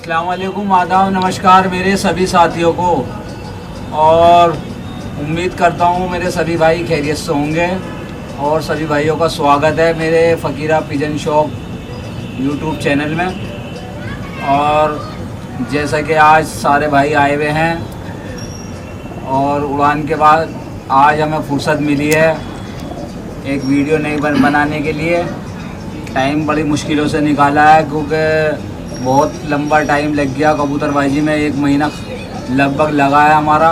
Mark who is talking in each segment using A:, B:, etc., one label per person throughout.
A: अस्सलाम वालेकुम, आदाब, नमस्कार मेरे सभी साथियों को। और उम्मीद करता हूँ मेरे सभी भाई खैरियत से होंगे और सभी भाइयों का स्वागत है मेरे Fakira pigeon shop YouTube channel में। और जैसा कि आज सारे भाई आए हुए हैं और उड़ान के बाद आज हमें फुर्सत मिली है एक वीडियो नई बनाने के लिए। टाइम बड़ी मुश्किलों से निकाला है क्योंकि बहुत लंबा टाइम लग गया कबूतरबाजी में, 1 महीना लगभग लगा है हमारा।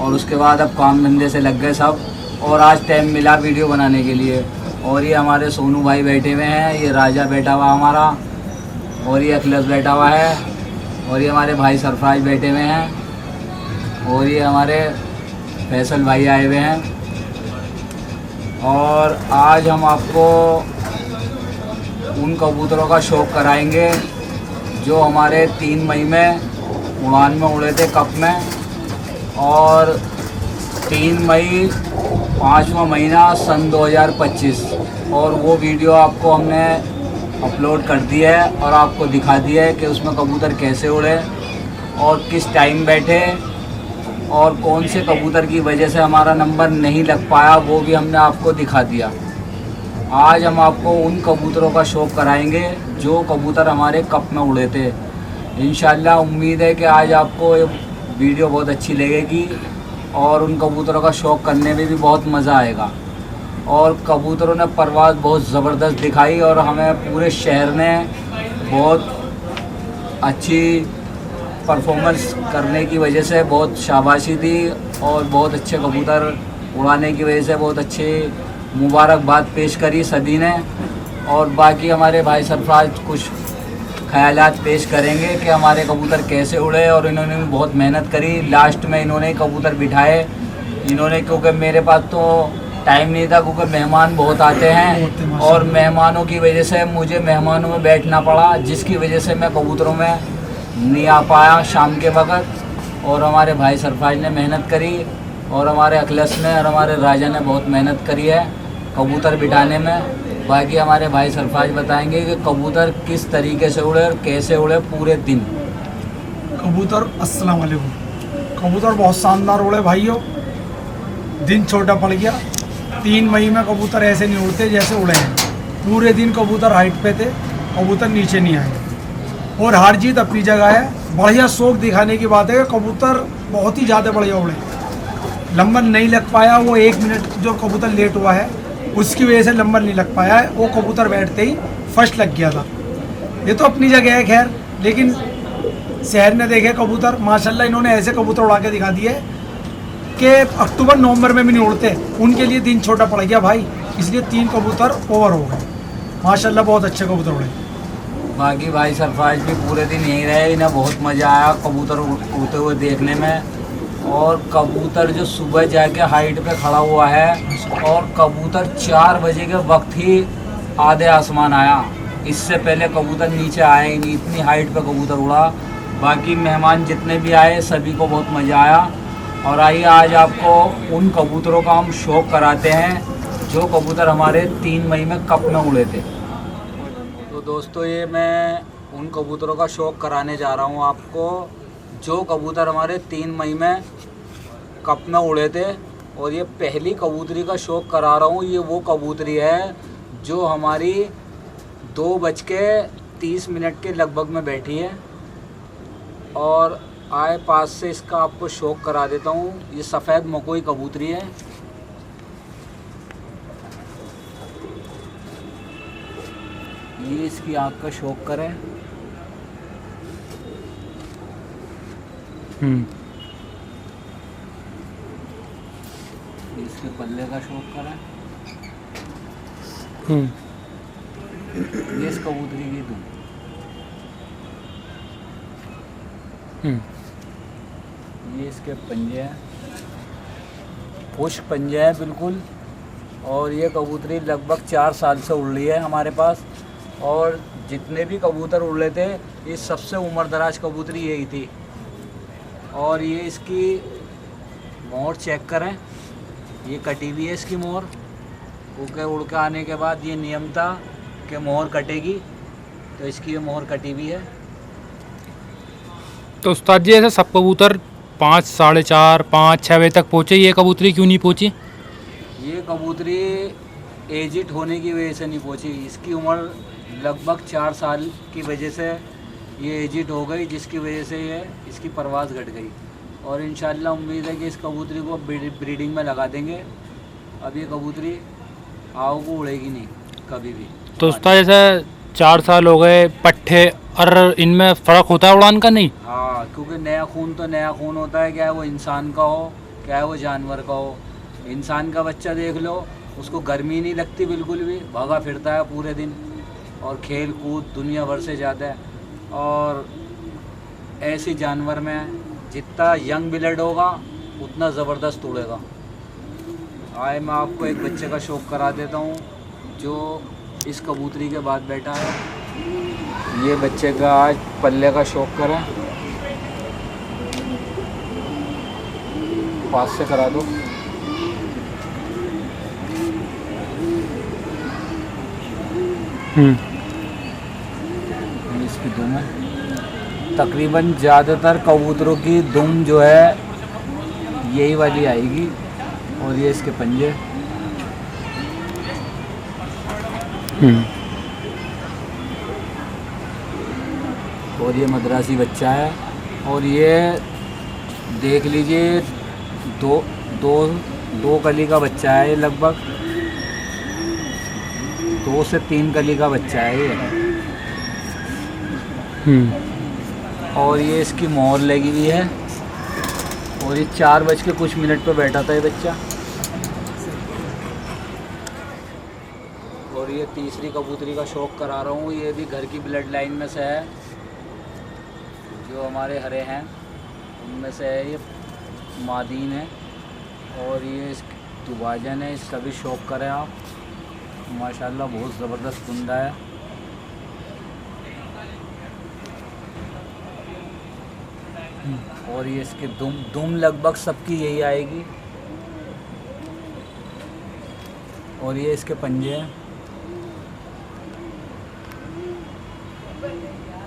A: और उसके बाद अब काम धंधे से लग गए सब और आज टाइम मिला वीडियो बनाने के लिए। और ये हमारे सोनू भाई बैठे हुए हैं, ये राजा बैठा हुआ हमारा, और ये अखिलेश बैठा हुआ है, और ये हमारे भाई सरफराज बैठे हुए हैं, और ये हमारे फैसल भाई आए हुए हैं। और आज हम आपको उन कबूतरों का शौक़ कराएंगे जो हमारे 3 मई में उड़ान में उड़े थे कप में। और 3 मई 5वां महीना सन 2025, और वो वीडियो आपको हमने अपलोड कर दिया है और आपको दिखा दिया है कि उसमें कबूतर कैसे उड़े और किस टाइम बैठे और कौन से कबूतर की वजह से हमारा नंबर नहीं लग पाया, वो भी हमने आपको दिखा दिया। आज हम आपको उन कबूतरों का शौक़ कराएंगे जो कबूतर हमारे कप में उड़े थे। इंशाल्लाह उम्मीद है कि आज आपको ये वीडियो बहुत अच्छी लगेगी और उन कबूतरों का शौक़ करने में भी बहुत मज़ा आएगा। और कबूतरों ने परवाज़ बहुत ज़बरदस्त दिखाई और हमें पूरे शहर ने बहुत अच्छी परफॉर्मेंस करने की वजह से बहुत शाबाशी दी और बहुत अच्छे कबूतर उड़ाने की वजह से बहुत अच्छे मुबारकबाद पेश करी सभी ने। और बाकी हमारे भाई सरफराज कुछ ख्यालात पेश करेंगे कि हमारे कबूतर कैसे उड़े। और इन्होंने भी बहुत मेहनत करी, लास्ट में इन्होंने कबूतर बिठाए इन्होंने, क्योंकि मेरे पास तो टाइम नहीं था क्योंकि मेहमान बहुत आते हैं और मेहमानों की वजह से मुझे मेहमानों में बैठना पड़ा, जिसकी वजह से मैं कबूतरों में नहीं आ पाया शाम के वक्त। और हमारे भाई सरफराज ने मेहनत करी और हमारे अखिलेश ने और हमारे राजा ने बहुत मेहनत करी है कबूतर बिठाने में। बाकी हमारे भाई सरफराज बताएंगे कि कबूतर किस तरीके से उड़े और कैसे उड़े पूरे दिन।
B: कबूतर अस्सलाम वालेकुम। कबूतर बहुत शानदार उड़े भाइयों, दिन छोटा पड़ गया। 3 मई में कबूतर ऐसे नहीं उड़ते जैसे उड़े हैं। पूरे दिन कबूतर हाइट पे थे, कबूतर नीचे नहीं आए और हार जीत अपनी जगह है। बढ़िया शौक दिखाने की बात है कि कबूतर बहुत ही ज़्यादा बढ़िया उड़े। नंबर नहीं लग पाया, वो 1 मिनट जो कबूतर लेट हुआ है उसकी वजह से नंबर नहीं लग पाया है। वो कबूतर बैठते ही फर्स्ट लग गया था। ये तो अपनी जगह है खैर, लेकिन शहर ने देखे कबूतर माशाल्लाह इन्होंने ऐसे कबूतर उड़ा के दिखा दिए कि अक्टूबर नवंबर में भी नहीं उड़ते। उनके लिए दिन छोटा पड़ गया भाई, इसलिए 3 कबूतर ओवर हो गए। माशाल्लाह बहुत अच्छे कबूतर उड़े।
A: बाकी भाई सरफराज भी पूरे दिन यहीं रहे, इन्हें बहुत मज़ा आया कबूतर उड़ते हुए देखने में। और कबूतर जो सुबह जाके हाइट पे खड़ा हुआ है और कबूतर 4 बजे के वक्त ही आधे आसमान आया, इससे पहले कबूतर नीचे आए ही नहीं, इतनी हाइट पे कबूतर उड़ा। बाकी मेहमान जितने भी आए सभी को बहुत मज़ा आया। और आइए आज आपको उन कबूतरों का हम शौक़ कराते हैं जो कबूतर हमारे 3 मई में कप में उड़े थे। तो दोस्तों ये मैं उन कबूतरों का शौक़ कराने जा रहा हूँ आपको जो कबूतर हमारे 3 मई में कप में उड़े थे। और ये पहली कबूतरी का शौक़ करा रहा हूँ। ये वो कबूतरी है जो हमारी 2:30 के लगभग में बैठी है। और आए पास से इसका आपको शौक़ करा देता हूँ। ये सफ़ेद मकोई कबूतरी है। ये इसकी आँख का शौक़ करें। इसके पल्ले का शौक़ करें। ये इस कबूतरी की धूम। ये इसके पंजे हैं, खुश्क पंजे हैं बिल्कुल। और ये कबूतरी लगभग 4 साल से उड़ रही है हमारे पास। और जितने भी कबूतर उड़ रहे थे ये सबसे उम्र दराज कबूतरी यही थी। और ये इसकी मोर चेक करें, ये कटी हुई है इसकी मोर। उड़ के आने के बाद ये नियम था कि मोहर कटेगी, तो इसकी ये मोहर कटी हुई है।
C: तो उस्ताद जी ऐसे सब कबूतर 5, 4:30, 5, 6 बजे तक पहुँचे, ये कबूतरी क्यों नहीं पहुँची?
A: ये कबूतरी एजिड होने की वजह से नहीं पहुंची। इसकी उम्र लगभग 4 साल की वजह से ये एजिड हो गई, जिसकी वजह से ये इसकी परवाज़ घट गई। और इंशाल्लाह उम्मीद है कि इस कबूतरी को ब्रीडिंग में लगा देंगे। अब ये कबूतरी आओ को उड़ेगी नहीं कभी भी।
C: तो उस्ताद जैसे 4 साल हो गए, पट्ठे और इनमें फ़र्क होता है उड़ान का? नहीं।
A: हाँ, क्योंकि नया खून तो नया खून होता है, क्या है वो इंसान का हो, क्या है वो जानवर का हो। इंसान का बच्चा देख लो, उसको गर्मी नहीं लगती बिल्कुल भी, भागा फिरता है पूरे दिन और खेल कूद दुनिया भर से ज़्यादा है। और ऐसे जानवर में जितना यंग ब्लड होगा उतना ज़बरदस्त उड़ेगा। आए मैं आपको एक बच्चे का शौक करा देता हूँ जो इस कबूतरी के बाद बैठा है। ये बच्चे का आज पल्ले का शौक करें, पास से करा दो। ये इसकी दुम है। तकरीबन ज़्यादातर कबूतरों की दुम जो है यही वाली आएगी। और ये इसके पंजे। और ये मद्रासी बच्चा है। और ये देख लीजिए दो कली का बच्चा है। ये लगभग 2 से 3 कली का बच्चा है ये। और ये इसकी मोहर लगी हुई है। और ये 4 बज के कुछ मिनट पे बैठा था ये बच्चा। और ये तीसरी कबूतरी का शौक करा रहा हूँ। ये भी घर की ब्लड लाइन में से है, जो हमारे हरे हैं उनमें से है। ये मादीन है और ये दुबाजन है। इसका भी शौक करें आप, माशाल्लाह बहुत ज़बरदस्त कुंदा है। और ये इसके दुम लगभग सबकी यही आएगी। और ये इसके पंजे हैं।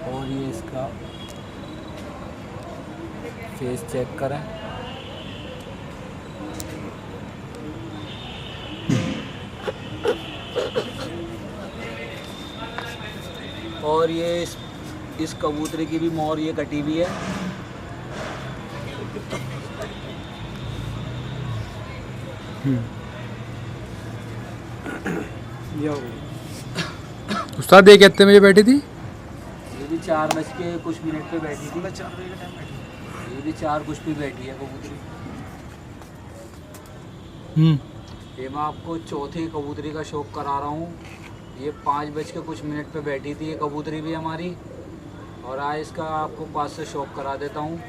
A: और ये इसका फेस चेक करें। और ये इस कबूतरी की भी मोर ये कटी हुई है।
C: उस्ताद ये कितने बजे बैठी थी?
A: ये भी 4 बज के कुछ मिनट पे बैठी थी। 4 बजे का टाइम बैठी। ये भी 4 कुछ पे बैठी है कबूतरी। ये मैं आपको चौथी कबूतरी का शौक करा रहा हूँ। ये 5 बज के कुछ मिनट पे बैठी थी। ये कबूतरी भी हमारी। और आज इसका आपको पास से शौक करा देता हूँ।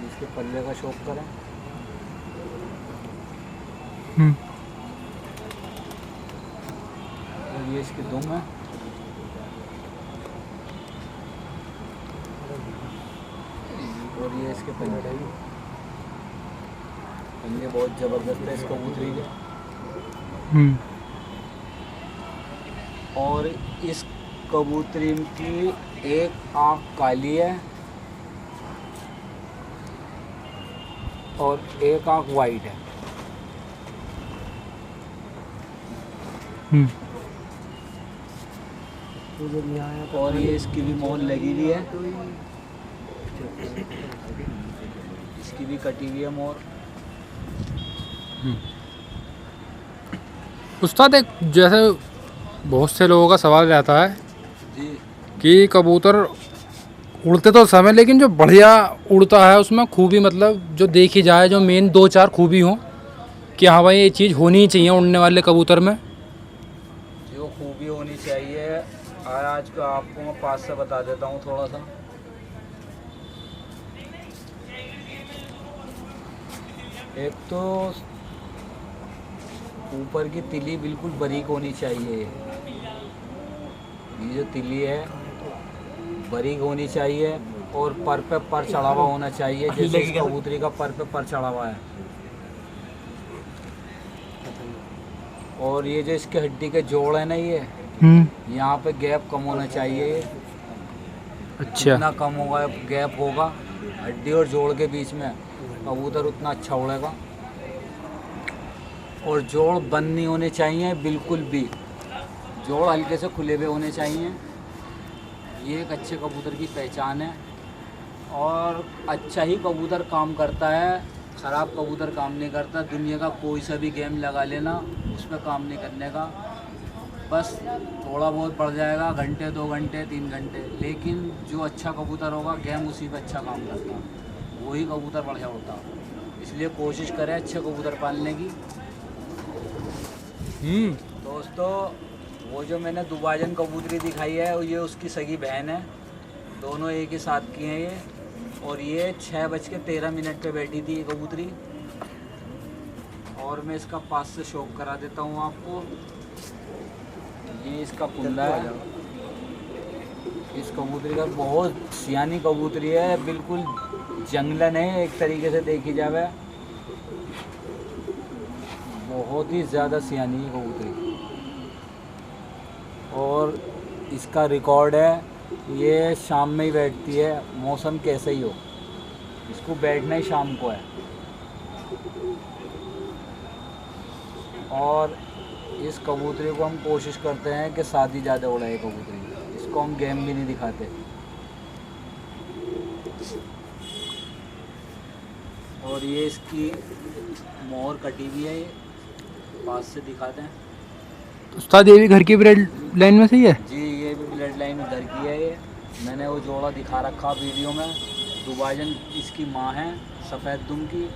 A: इसके पल्ले का शौक करें। और ये इसकी दुम है। और ये इसके पंजे बहुत ज़बरदस्त है इस कबूतरी के। और इस कबूतरी की एक आँख काली है और एक आँख वाइट है। और ये इसकी भी मोहर लगी हुई है। इसकी भी कटी हुई है मोहर।
C: उस्ताद एक जैसे बहुत से लोगों का सवाल रहता है
A: जी
C: कि कबूतर उड़ते तो समय, लेकिन जो बढ़िया उड़ता है उसमें खूबी, मतलब जो देखी जाए, जो मेन 2-4 खूबी हों कि हाँ भाई ये चीज़ होनी ही चाहिए उड़ने वाले कबूतर में।
A: जो खूबी होनी चाहिए आज का आपको मैं पास से बता देता हूँ थोड़ा सा। एक तो ऊपर की तिली बिल्कुल बारीक होनी चाहिए। ये जो तिली है बारीक होनी चाहिए और पर पे पर चढ़ा हुआ होना चाहिए, जैसे इस कबूतरी का पर पे पर चढ़ा हुआ है। और ये जो इसके हड्डी के जोड़ है ना, ये यहाँ पे गैप कम होना चाहिए। ये
C: अच्छा।
A: जितना कम होगा गैप होगा हड्डी और जोड़ के बीच में, कबूतर उतना अच्छा उड़ेगा। और जोड़ बंद नहीं होने चाहिए बिल्कुल भी, जोड़ हल्के से खुले हुए होने चाहिए। ये एक अच्छे कबूतर की पहचान है। और अच्छा ही कबूतर काम करता है, ख़राब कबूतर काम नहीं करता। दुनिया का कोई सा भी गेम लगा लेना, उस पर काम नहीं करने का। बस थोड़ा बहुत बढ़ जाएगा, घंटे 2 घंटे 3 घंटे, लेकिन जो अच्छा कबूतर होगा गेम उसी पे अच्छा काम करता है, वही कबूतर बढ़िया होता है। इसलिए कोशिश करें अच्छे कबूतर पालने की। दोस्तों, वो जो मैंने दुबाजन कबूतरी दिखाई है ये उसकी सगी बहन है, दोनों एक ही साथ की हैं ये। और ये 6:13 पे बैठी थी ये कबूतरी। और मैं इसका पास से शौक करा देता हूँ आपको। ये इसका कुंडा है। इस कबूतरी का बहुत सियानी कबूतरी है, बिल्कुल जंगलन है एक तरीके से देखी जाए, बहुत ही ज़्यादा सियानी है कबूतरी। और इसका रिकॉर्ड है, ये शाम में ही बैठती है, मौसम कैसे ही हो, इसको बैठना ही शाम को है। और इस कबूतरी को हम कोशिश करते हैं कि शादी ज़्यादा उड़ाए कबूतरी, इसको हम गेम भी नहीं दिखाते। और ये इसकी मोहर कटी हुई है, ये पास से दिखाते हैं।
C: उस्ताद ये भी घर की ब्रेड लाइन में सही है?
A: जी, ये भी ब्लड लाइन घर की है। ये मैंने वो जोड़ा दिखा रखा वीडियो में। दुबाजन इसकी माँ है, सफ़ेद दुम की,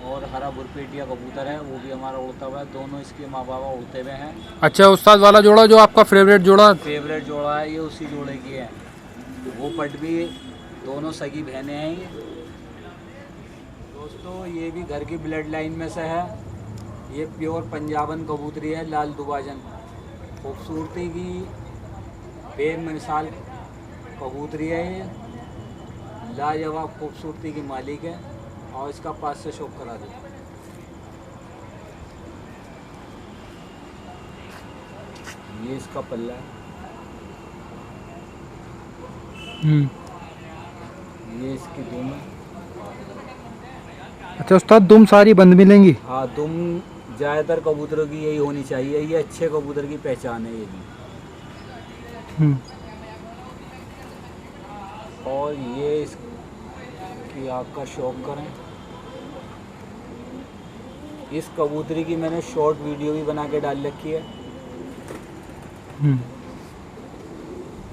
A: और हरा बुरपेटिया कबूतर है, वो भी हमारा उड़ता हुआ है। दोनों इसके माँ बाबा उड़ते हुए हैं।
C: अच्छा, उस्ताद वाला जोड़ा जो आपका फेवरेट जोड़ा?
A: फेवरेट जोड़ा है ये, उसी जोड़े की है। वो पट भी, दोनों सगी बहनें हैं ये। दोस्तों, ये भी घर की ब्लड लाइन में से है। ये प्योर पंजाबन कबूतरी है, लाल दुबाजन। खूबसूरती की बेमिसाल कबूतरी है ये, लाजवाब खूबसूरती की मालिक है। और इसका पास से शौक करा दो। ये इसका पल्ला है। ये इसकी दुम है।
C: अच्छा उस्ताद, दुम सारी बंद मिलेंगी?
A: हाँ, दुम ज़्यादातर कबूतरों की यही होनी चाहिए, ये अच्छे कबूतर की पहचान है ये भी। और ये इसकी आँख का शौक करें। इस कबूतरी की मैंने शॉर्ट वीडियो भी बना के डाल रखी है।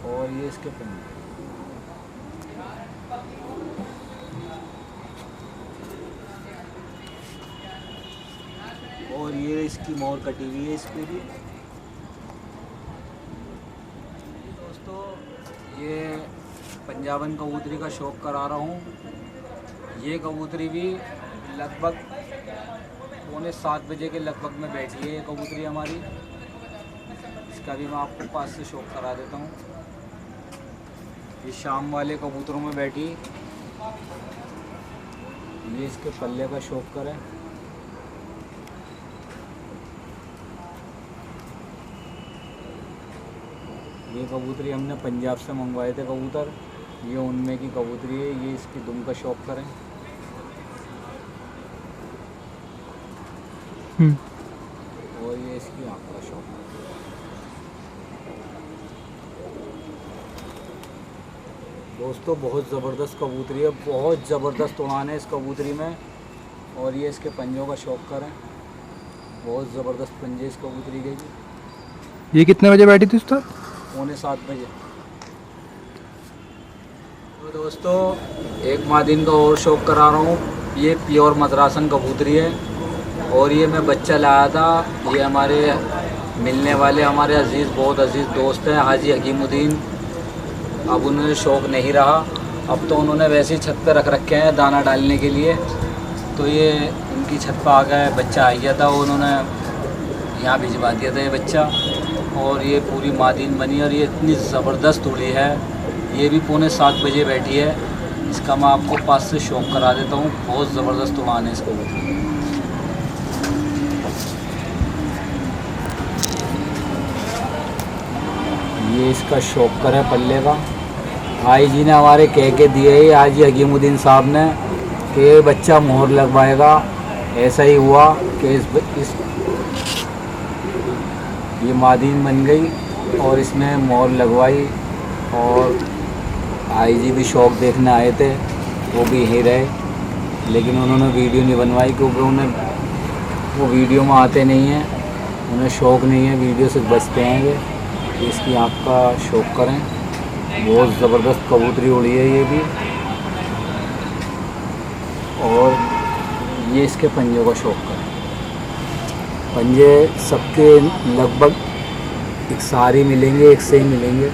A: और ये इसके पंजे। और ये इसकी मोर कटी हुई है इस पे भी। दोस्तों, ये पंजाबन कबूतरी का शौक करा रहा हूँ। ये कबूतरी भी लगभग 6:45 बजे के लगभग में बैठी है ये कबूतरी हमारी। इसका भी मैं आपको पास से शौक करा देता हूँ। ये शाम वाले कबूतरों में बैठी। ये इसके पल्ले का शौक करें। ये कबूतरी हमने पंजाब से मंगवाए थे कबूतर, ये उनमें की कबूतरी है। ये इसकी दुम का शौक करें। और ये इसकी आँख का शौक है। दोस्तों, बहुत ज़बरदस्त कबूतरी है, बहुत ज़बरदस्त उड़ान है इस कबूतरी में। और ये इसके पंजों का शौक करें, बहुत ज़बरदस्त पंजे इस कबूतरी के जी।
C: ये कितने बजे बैठी थी उस्ताद?
A: 6:45 बजे। तो दोस्तों, एक मादीन का और शौक करा रहा हूँ। ये प्योर मद्रासन कबूतरी है। और ये मैं बच्चा लाया था। ये हमारे मिलने वाले हमारे अजीज़, बहुत अजीज़ दोस्त हैं, हाजी हकीमुद्दीन। अब उन्हें शौक नहीं रहा, अब तो उन्होंने वैसे ही छत पर रख रखे हैं दाना डालने के लिए। तो ये उनकी छत पर आ गए, बच्चा आ गया था, उन्होंने यहाँ भिजवा दिया था ये बच्चा। और ये पूरी मादीन बनी और ये इतनी ज़बरदस्त उड़ी है। ये भी 6:45 बजे बैठी है। इसका मैं आपको पास से शौक करा देता हूँ, बहुत ज़बरदस्त उड़ान है इसको। इसका शौकर है पल्ले का। भाई जी ने हमारे कह के दिए ही आज ही हकीमुद्दीन साहब ने कि ये बच्चा मोहर लगवाएगा। ऐसा ही हुआ कि इस ये मादीन बन गई और इसने मोहर लगवाई। और भाई जी भी शौक देखने आए थे, वो भी यहीं रहे, लेकिन उन्होंने वीडियो नहीं बनवाई क्योंकि उन्हें वो वीडियो में आते नहीं हैं, उन्हें शौक़ नहीं है, वीडियो से बचते हैं वे। इसकी आँख का शौक करें। बहुत ज़बरदस्त कबूतरी उड़ी है ये भी। और ये इसके पंजों का शौक करें। पंजे सबके लगभग एक सारी मिलेंगे, एक से ही मिलेंगे।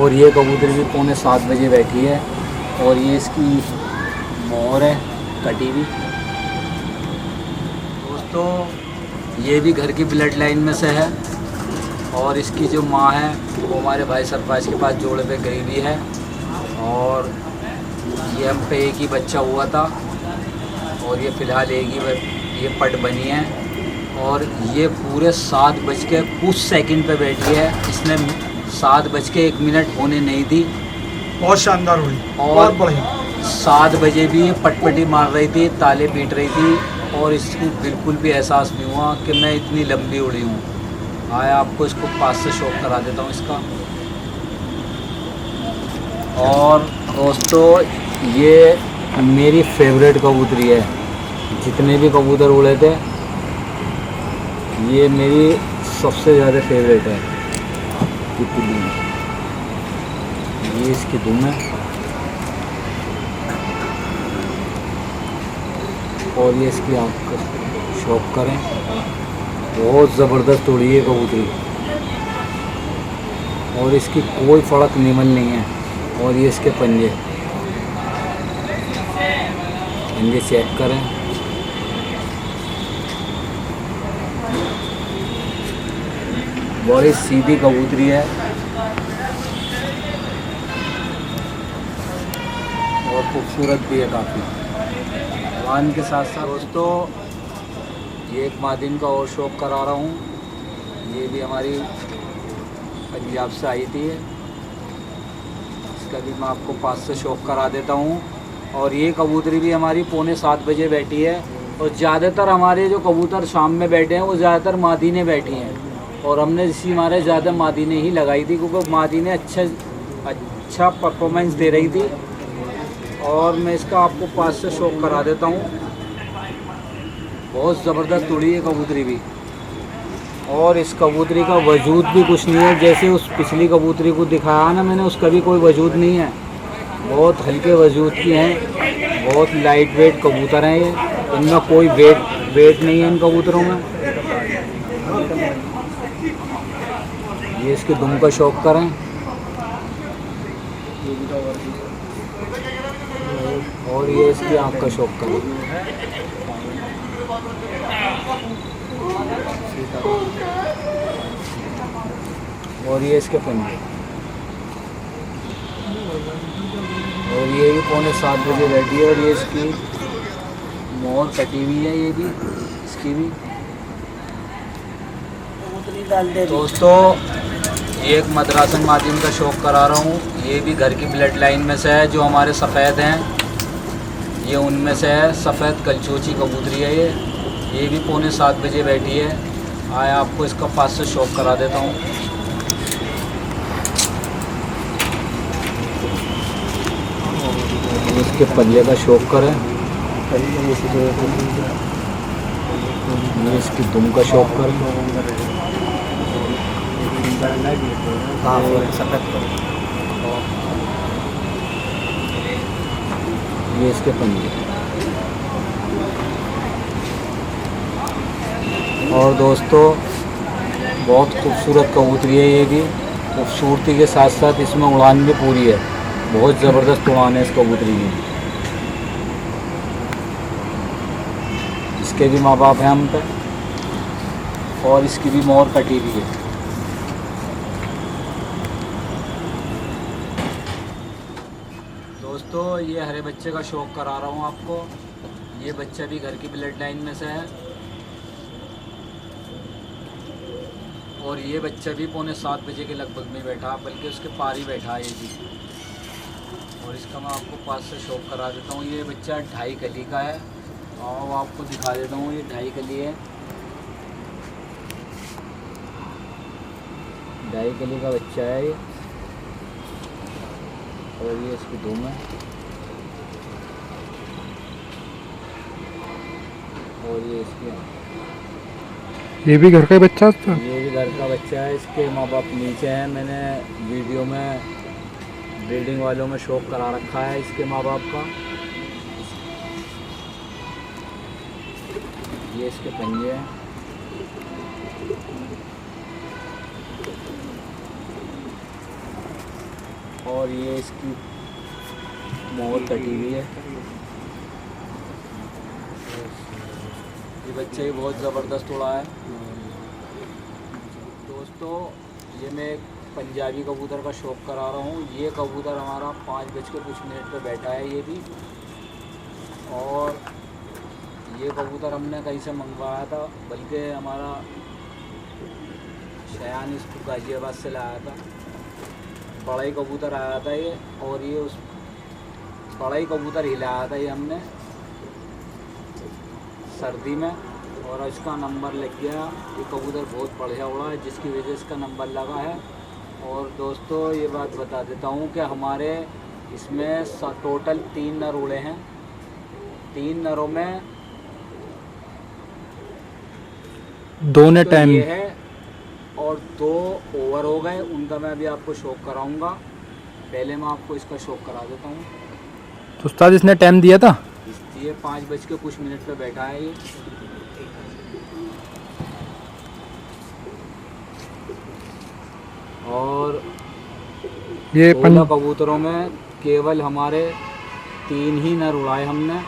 A: और ये कबूतरी भी 6:45 बजे बैठी है और ये इसकी मोर है कटी हुई। दोस्तों ये भी घर की ब्लड लाइन में से है और इसकी जो माँ है वो हमारे भाई सरपंच के पास जोड़े पे गई भी है। और ये हम पे एक ही बच्चा हुआ था और ये फ़िलहाल एक ही ये पट बनी है। और ये पूरे 7 बज के कुछ सेकंड पे बैठी है। इसने 7 बज के 1 मिनट होने नहीं दी।
B: बहुत शानदार हुई,
A: और
B: बहुत बढ़िया।
A: 7 बजे भी ये पटपटी मार रही थी, ताले पीट रही थी और इसको बिल्कुल भी एहसास नहीं हुआ कि मैं इतनी लंबी उड़ी हूँ। आया आपको इसको पास से शौक करा देता हूँ इसका। और दोस्तों ये मेरी फेवरेट कबूतरी है। जितने भी कबूतर उड़े थे ये मेरी सबसे ज़्यादा फेवरेट है। ये इसकी दुम है और ये इसकी आँख का शौक करें। बहुत ज़बरदस्त उड़ी है कबूतरी और इसकी कोई फड़क नीमल नहीं है। और ये इसके पंजे चेक करें। बड़ी सीधी कबूतरी है और खूबसूरत भी है काफ़ी। जवान के साथ साथ दोस्तों ये एक मादिन का और शौक करा रहा हूँ। ये भी हमारी पंजाब से आई थी। इसका भी मैं आपको पास से शौक करा देता हूँ। और ये कबूतरी भी हमारी 6:45 बजे बैठी है। और ज़्यादातर हमारे जो कबूतर शाम में बैठे हैं वो ज़्यादातर मादीने बैठी हैं और हमने इसी हमारे ज़्यादा मादीने ही लगाई थी क्योंकि मादीने अच्छा परफॉर्मेंस दे रही थी। और मैं इसका आपको पास से शौक करा देता हूँ। बहुत ज़बरदस्त उड़ी है कबूतरी भी। और इस कबूतरी का वजूद भी कुछ नहीं है, जैसे उस पिछली कबूतरी को दिखाया ना मैंने, उसका भी कोई वजूद नहीं है। बहुत हल्के वजूद की हैं, बहुत लाइट वेट कबूतर हैं ये। इनमें कोई वेट नहीं है इन कबूतरों में। ये इसके दुम का शौक करें। और ये इसकी आँख का शौक करें। और ये इसके पंजे। और ये भी 6:45 बजे बैठी है। और ये इसकी मोर कटी हुई है, ये भी इसकी भी। दोस्तों ये एक मद्रासन मादिन का शौक करा रहा हूँ। ये भी घर की ब्लड लाइन में से है। जो हमारे सफ़ेद हैं ये उनमें से है। सफ़ेद कलचोची कबूतरी है ये भी 6:45 बजे बैठी है। आया आपको इसका पास से शौक करा देता हूँ। इसके पल्ले का शौक करें। ये इसकी दुम का शौक करें। ये इसके पंजे। और दोस्तों बहुत खूबसूरत कबूतरी है ये भी। खूबसूरती के साथ साथ इसमें उड़ान भी पूरी है। बहुत ज़बरदस्त उड़ान है इस कबूतरी की। इसके भी माँ बाप हैं हम पे। और इसकी भी मोर कटी हुई है। दोस्तों ये हरे बच्चे का शौक करा रहा हूँ आपको। ये बच्चा भी घर की ब्लड लाइन में से है। और ये बच्चा भी 6:45 बजे के लगभग में बैठा, बल्कि उसके पार ही बैठा है ये भी। और इसका मैं आपको पास से शौक करा देता हूँ। ये बच्चा 2.5 कली का है और आपको दिखा देता हूँ। ये 2.5 कली है, 2.5 कली का बच्चा है ये। और ये इसकी धूम है और ये इसकी,
C: ये भी घर का ही बच्चा था?
A: ये भी घर का बच्चा है। इसके माँ बाप नीचे हैं। मैंने वीडियो में ब्रीडिंग वालों में शौक करा रखा है इसके माँ बाप का। ये इसके पंजे हैं। और ये इसकी मोहर कटी हुई है। ये बच्चा ही बहुत ज़बरदस्त उड़ा है दोस्तों। ये मैं एक पंजाबी कबूतर का शौक करा रहा हूँ। ये कबूतर हमारा 5 बज के कुछ मिनट पे बैठा है ये भी। और ये कबूतर हमने कहीं से मंगवाया था, बल्कि हमारा शयान इसको गाज़ियाबाद से लाया था। बड़ा ही कबूतर आया था ये, और ये उस बड़ा ही कबूतर हिलाया था ये हमने सर्दी में, और इसका नंबर लग गया। ये कबूतर बहुत बढ़िया उड़ा है, जिसकी वजह से इसका नंबर लगा है। और दोस्तों ये बात बता देता हूँ कि हमारे इसमें टोटल 3 नर उड़े हैं। 3 नरों में
C: 2 ने
A: तो
C: टाइम
A: ये है और 2 ओवर हो गए। उनका मैं अभी आपको शौक कराऊंगा। पहले मैं आपको इसका शौक करा देता हूँ।
C: तो उस्ताद इसने टाइम दिया था?
A: ये 5 बज के कुछ मिनट पे बैठा है ये। और
C: ये
A: 16 कबूतरों में केवल हमारे 3 ही नर उड़ाए हमने,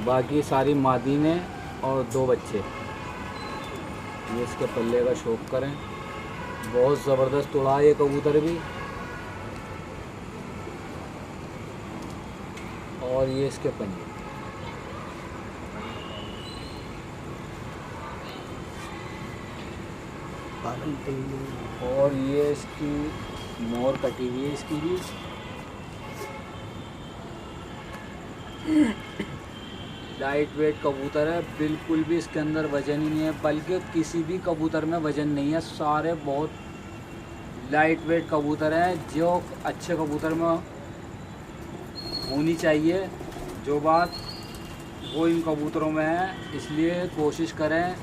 A: बाकी सारी मादी ने और 2 बच्चे। ये इसके पल्ले का शौक करें। बहुत ज़बरदस्त उड़ा ये कबूतर भी। और ये इसके पंजे। और ये इसकी मोर कटी हुई है इसकी भी। लाइट वेट कबूतर है, बिल्कुल भी इसके अंदर वजन ही नहीं है, बल्कि किसी भी कबूतर में वजन नहीं है। सारे बहुत लाइट वेट कबूतर हैं, जो अच्छे कबूतर में होनी चाहिए जो बात, वो इन कबूतरों में है। इसलिए कोशिश करें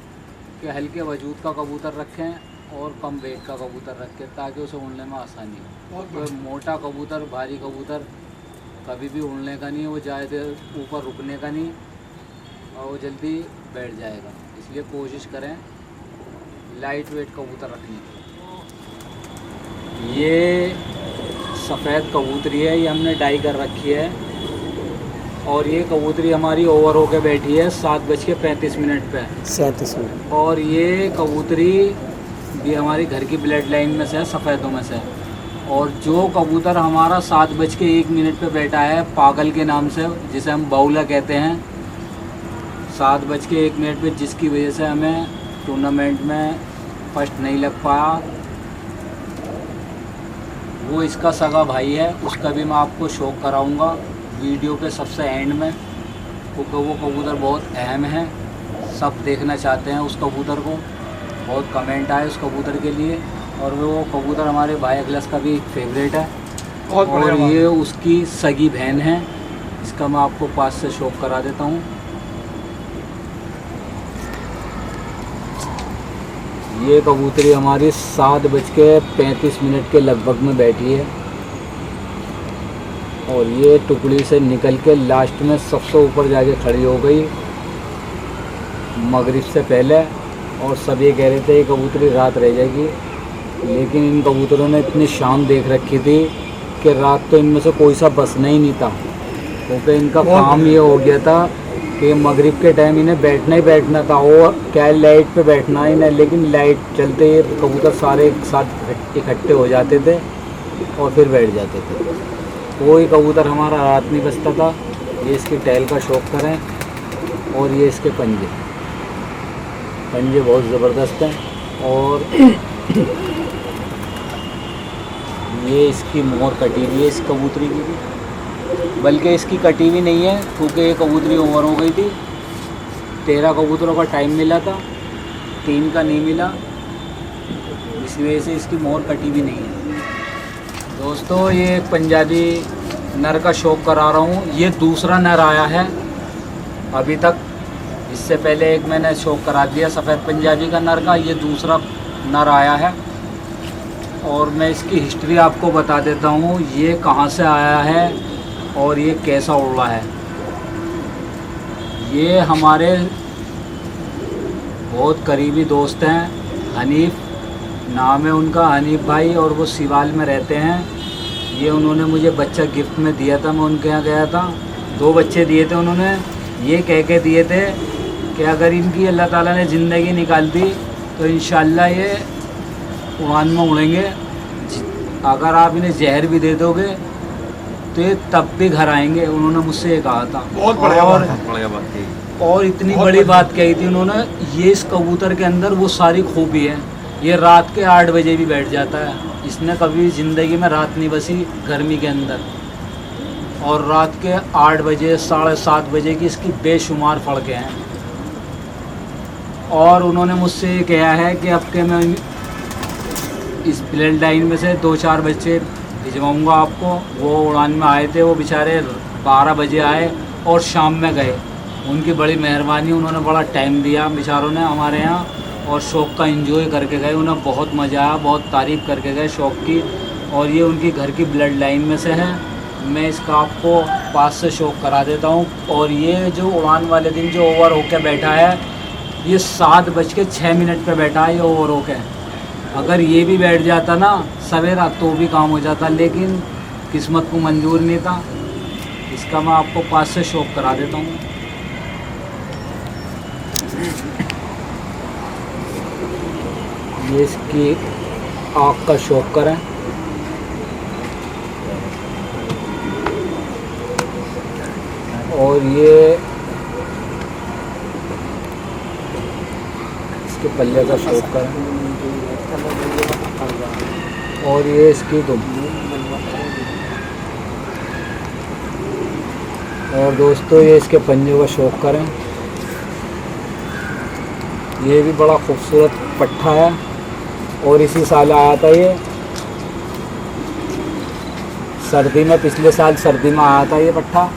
A: कि हल्के वजूद का कबूतर रखें और कम वेट का कबूतर रखें, ताकि उसे उड़ने में आसानी हो। तो मोटा कबूतर, भारी कबूतर कभी भी उड़ने का नहीं है, वो ज़्यादा देर ऊपर रुकने का नहीं, और वो जल्दी बैठ जाएगा। इसलिए कोशिश करें लाइट वेट कबूतर रखने की। ये सफ़ेद कबूतरी है, ये हमने डाई कर रखी है। और ये कबूतरी हमारी ओवर होके बैठी है 7:35 पे,
B: 37 मिनट।
A: और ये कबूतरी भी हमारी घर की ब्लड लाइन में से है, सफ़ेदों में से। और जो कबूतर हमारा 7:01 पे बैठा है पागल के नाम से, जिसे हम बाउला कहते हैं, 7:01 पे, जिसकी वजह से हमें टूर्नामेंट में फर्स्ट नहीं लग पाया, वो इसका सगा भाई है। उसका भी मैं आपको शौक कराऊंगा वीडियो के सबसे एंड में, क्योंकि वो कबूतर बहुत अहम है। सब देखना चाहते हैं उस कबूतर को, बहुत कमेंट आए उस कबूतर के लिए, और वो कबूतर हमारे भाई अखिलेश का भी फेवरेट है। और ये उसकी सगी बहन है। इसका मैं आपको पास से शौक करा देता हूँ। ये कबूतरी हमारी 7:35 के लगभग में बैठी है, और ये टुकड़ी से निकल के लास्ट में सबसे ऊपर जाके खड़ी हो गई मगरिब से पहले। और सब ये कह रहे थे ये कबूतरी रात रह जाएगी, लेकिन इन कबूतरों ने इतनी शाम देख रखी थी कि रात तो इनमें से कोई सा बसना ही नहीं था, क्योंकि इनका काम ये हो गया था कि मगरिब के टाइम इन्हें बैठना ही बैठना था। और क्या लाइट पे बैठना ही नहीं, लेकिन लाइट चलते ही कबूतर सारे एक साथ इकट्ठे हो जाते थे और फिर बैठ जाते थे। कोई कबूतर हमारा रात नहीं बसता था। ये इसकी टैल का शौक करें। और ये इसके पंजे बहुत ज़बरदस्त हैं। और ये इसकी मोहर कटी हुई है इस कबूतरी की भी, बल्कि इसकी कटी हुई नहीं है क्योंकि ये कबूतरी ओवर हो गई थी। 13 कबूतरों का टाइम मिला था, 3 का नहीं मिला, इस वजह से इसकी मोहर कटी भी नहीं है। दोस्तों ये एक पंजाबी नर का शौक करा रहा हूँ। ये दूसरा नर आया है अभी तक, इससे पहले एक मैंने शौक करा दिया सफ़ेद पंजाबी का नर का, ये दूसरा नर आया है। और मैं इसकी हिस्ट्री आपको बता देता हूँ, ये कहाँ से आया है और ये कैसा उड़ा है। ये हमारे बहुत करीबी दोस्त हैं, हनीफ नाम है उनका, हनीफ भाई, और वो सिवाल में रहते हैं। ये उन्होंने मुझे बच्चा गिफ्ट में दिया था, मैं उनके यहाँ गया था, 2 बच्चे दिए थे उन्होंने। ये कह के दिए थे कि अगर इनकी अल्लाह ताला ने ज़िंदगी निकाल दी तो इंशाल्लाह ये उड़ान में उड़ेंगे। अगर आप इन्हें जहर भी दे दोगे तो ये तब भी घर आएंगे, उन्होंने मुझसे ये कहा था।
B: बहुत बढ़िया बात है।
A: और इतनी बड़ी बात कही थी उन्होंने, ये इस कबूतर के अंदर वो सारी खूबी है, ये रात के 8 बजे भी बैठ जाता है। इसने कभी ज़िंदगी में रात नहीं बसी गर्मी के अंदर, और रात के 8 बजे 7:30 बजे की इसकी बेशुमार फड़के हैं। और उन्होंने मुझसे ये कहा है कि अब के मैं इस ब्लड लाइन में से 2-4 बच्चे भिजवाऊँगा आपको। वो उड़ान में आए थे, वो बेचारे 12 बजे आए और शाम में गए। उनकी बड़ी मेहरबानी, उन्होंने बड़ा टाइम दिया बेचारों ने हमारे यहाँ, और शौक़ का एंजॉय करके गए। उन्हें बहुत मज़ा आया, बहुत तारीफ़ करके गए शौक़ की। और ये उनकी घर की ब्लड लाइन में से है। मैं इसका आपको पास से शौक़ करा देता हूँ। और ये जो उड़ान वाले दिन जो ओवर होके बैठा है, ये 7:06 पे बैठा है ये ओवर होके। अगर ये भी बैठ जाता ना सवेरा तो भी काम हो जाता, लेकिन किस्मत को मंजूर नहीं था। इसका मैं आपको पास से शौक़ करा देता हूँ। ये इसकी आँख का शौक करें। और ये इसके पल्ले का शौक करें। और ये इसकी दुम। और दोस्तों ये इसके पंजों का शौक करें। ये भी बड़ा खूबसूरत पट्ठा है और इसी साल आया था ये सर्दी में, पिछले साल सर्दी में आया था ये पट्ठा।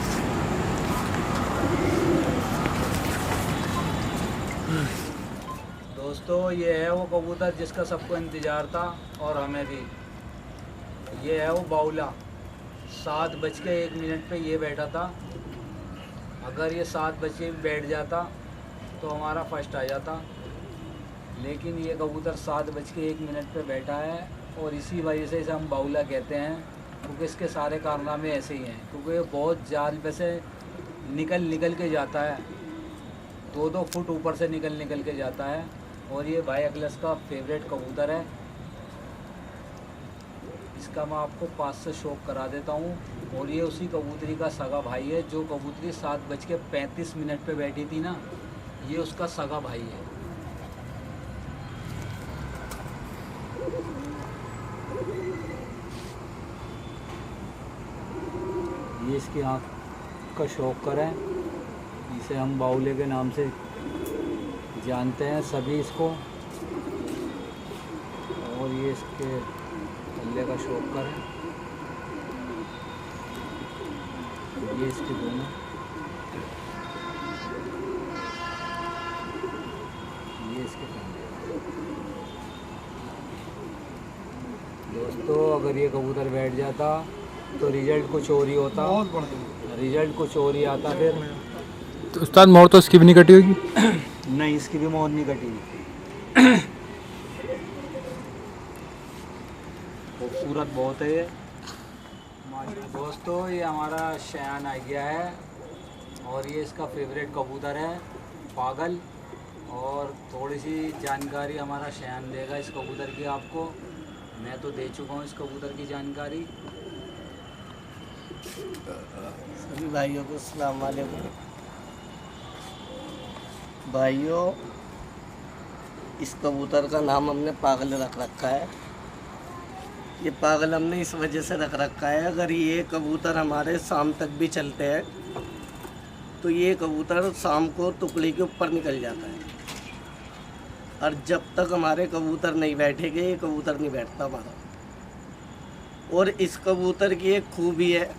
A: दोस्तों ये है वो कबूतर जिसका सबको इंतज़ार था और हमें भी। ये है वो बाउला, 7:01 पे ये बैठा था। अगर ये 7 बजे बैठ जाता तो हमारा फर्स्ट आ जाता, लेकिन ये कबूतर 7:01 पे बैठा है। और इसी वजह से इसे हम बाउला कहते हैं, क्योंकि इसके सारे कारनामे ऐसे ही हैं। क्योंकि ये बहुत जाल पे से निकल के जाता है, 2-2 फुट ऊपर से निकल के जाता है। और ये भाई अगलस का फेवरेट कबूतर है। इसका मैं आपको पास से शौक करा देता हूँ। और ये उसी कबूतरी का सगा भाई है, जो कबूतरी 7:35 पे बैठी थी ना, ये उसका सगा भाई है। ये इसकी आँख का शौक करें, इसे हम बाउले के नाम से जानते हैं सभी इसको। और ये इसके पल्ले का शौक करें। ये इसकी दोनों, ये इसके पल्ले। दोस्तों अगर ये कबूतर बैठ जाता तो रिजल्ट कुछ और ही होता,
B: बहुत बढ़िया
A: रिजल्ट कुछ और ही आता फिर।
C: तो उस्ताद मोहर तो इसकी भी नहीं कटी होगी?
A: नहीं, इसकी भी मोहर नहीं कटी। खूबसूरत बहुत है ये। दोस्तों ये हमारा शयान आ गया है और ये इसका फेवरेट कबूतर है पागल। और थोड़ी सी जानकारी हमारा शयान देगा इस कबूतर की आपको। मैं तो दे चुका हूँ इस कबूतर की जानकारी।
D: सभी भाइयों को अस्सलाम वालेकुम। भाइयों इस कबूतर का नाम हमने पागल रख रखा है। ये पागल हमने इस वजह से रख रखा है, अगर ये कबूतर हमारे शाम तक भी चलते हैं तो ये कबूतर शाम को टुकड़ी के ऊपर निकल जाता है, और जब तक हमारे कबूतर नहीं बैठेंगे ये कबूतर नहीं बैठता हमारा। और इस कबूतर की एक खूबी है,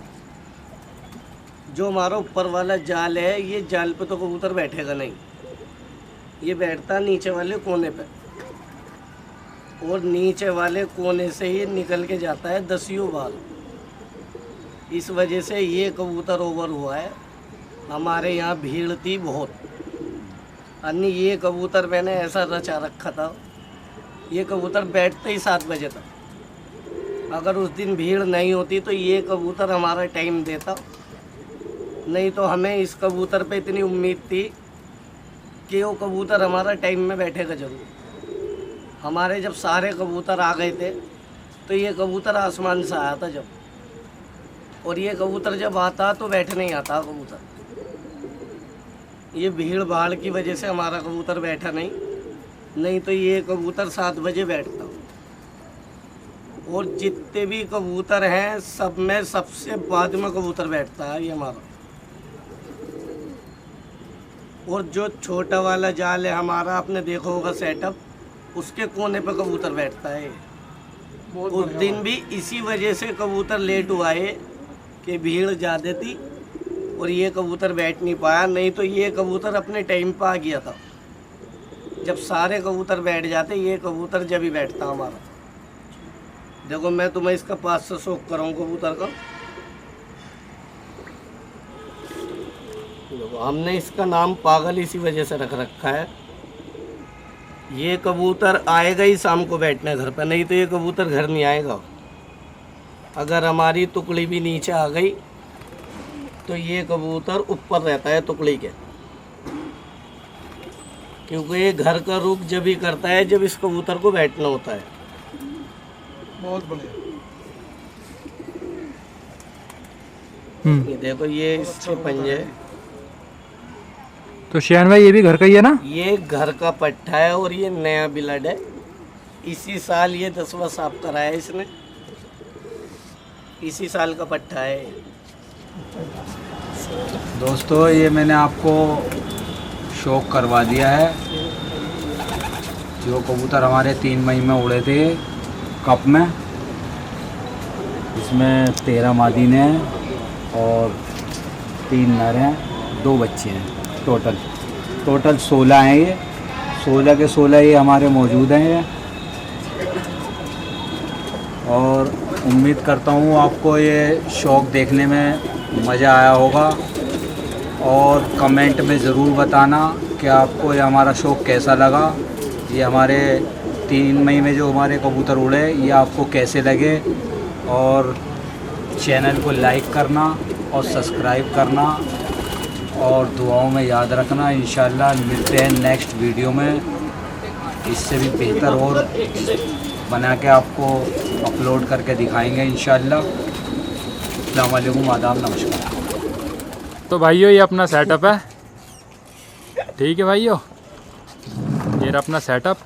D: जो हमारा ऊपर वाला जाल है, ये जाल पे तो कबूतर बैठेगा नहीं, ये बैठता नीचे वाले कोने पे, और नीचे वाले कोने से ही निकल के जाता है 10 बार। इस वजह से ये कबूतर ओवर हुआ है। हमारे यहाँ भीड़ थी बहुत, अन्य ये कबूतर मैंने ऐसा रचा रखा था, ये कबूतर बैठते ही 7 बजे तक। अगर उस दिन भीड़ नहीं होती तो ये कबूतर हमारा टाइम देता, नहीं तो हमें इस कबूतर पे इतनी उम्मीद थी कि वो कबूतर हमारा टाइम में बैठेगा ज़रूर। हमारे जब सारे कबूतर आ गए थे तो ये कबूतर आसमान से आया था जब, और ये कबूतर जब आता तो बैठने नहीं आता कबूतर। ये भीड़ भाड़ की वजह से हमारा कबूतर बैठा नहीं तो ये कबूतर 7 बजे बैठता। और जितने भी कबूतर हैं सब में सबसे बाद में कबूतर बैठता है ये हमारा। और जो छोटा वाला जाल है हमारा, आपने देखा होगा सेटअप, उसके कोने पे कबूतर बैठता है। उस दिन भी इसी वजह से कबूतर लेट हुआ है कि भीड़ ज़्यादा थी और ये कबूतर बैठ नहीं पाया, नहीं तो ये कबूतर अपने टाइम पर आ गया था। जब सारे कबूतर बैठ जाते ये कबूतर जब ही बैठता हमारा। देखो मैं तुम्हें इसका पास से शौक कराऊँ कबूतर का। देखो हमने इसका नाम पागल इसी वजह से रख रखा है। ये कबूतर आएगा ही शाम को बैठने घर पर, नहीं तो ये कबूतर घर नहीं आएगा। अगर हमारी टुकड़ी भी नीचे आ गई तो ये कबूतर ऊपर रहता है टुकड़ी के, क्योंकि ये घर का रुख जब ही करता है जब इस कबूतर को बैठना होता है।
B: बहुत बढ़िया।
D: ये देखो ये इसके पंजे।
C: तो शियान भाई ये भी घर का ही है ना?
D: ये घर का पट्टा है और ये नया ब्लड है। इसी साल ये 10वां साफ कराया है इसने, इसी साल का पट्टा है।
A: दोस्तों ये मैंने आपको शौक करवा दिया है। जो कबूतर हमारे 3 मई में उड़े थे कप में, इसमें 13 मादीन हैं और 3 नर हैं, 2 बच्चे हैं। टोटल 16 हैं। ये 16 के 16 ये हमारे मौजूद हैं ये। और उम्मीद करता हूँ आपको ये शौक देखने में मज़ा आया होगा, और कमेंट में ज़रूर बताना कि आपको ये हमारा शौक कैसा लगा। ये हमारे 3 मई में जो हमारे कबूतर उड़े ये आपको कैसे लगे, और चैनल को लाइक करना और सब्सक्राइब करना, और दुआओं में याद रखना। इंशाल्लाह मिलते हैं नेक्स्ट वीडियो में, इससे भी बेहतर और बना के आपको अपलोड करके दिखाएंगे इंशाल्लाह। अस्सलाम वालेकुम, आदाब, नमस्कार।
C: तो भाइयों ये अपना सेटअप है, ठीक है भाइयों, ये रहा अपना सेटअप।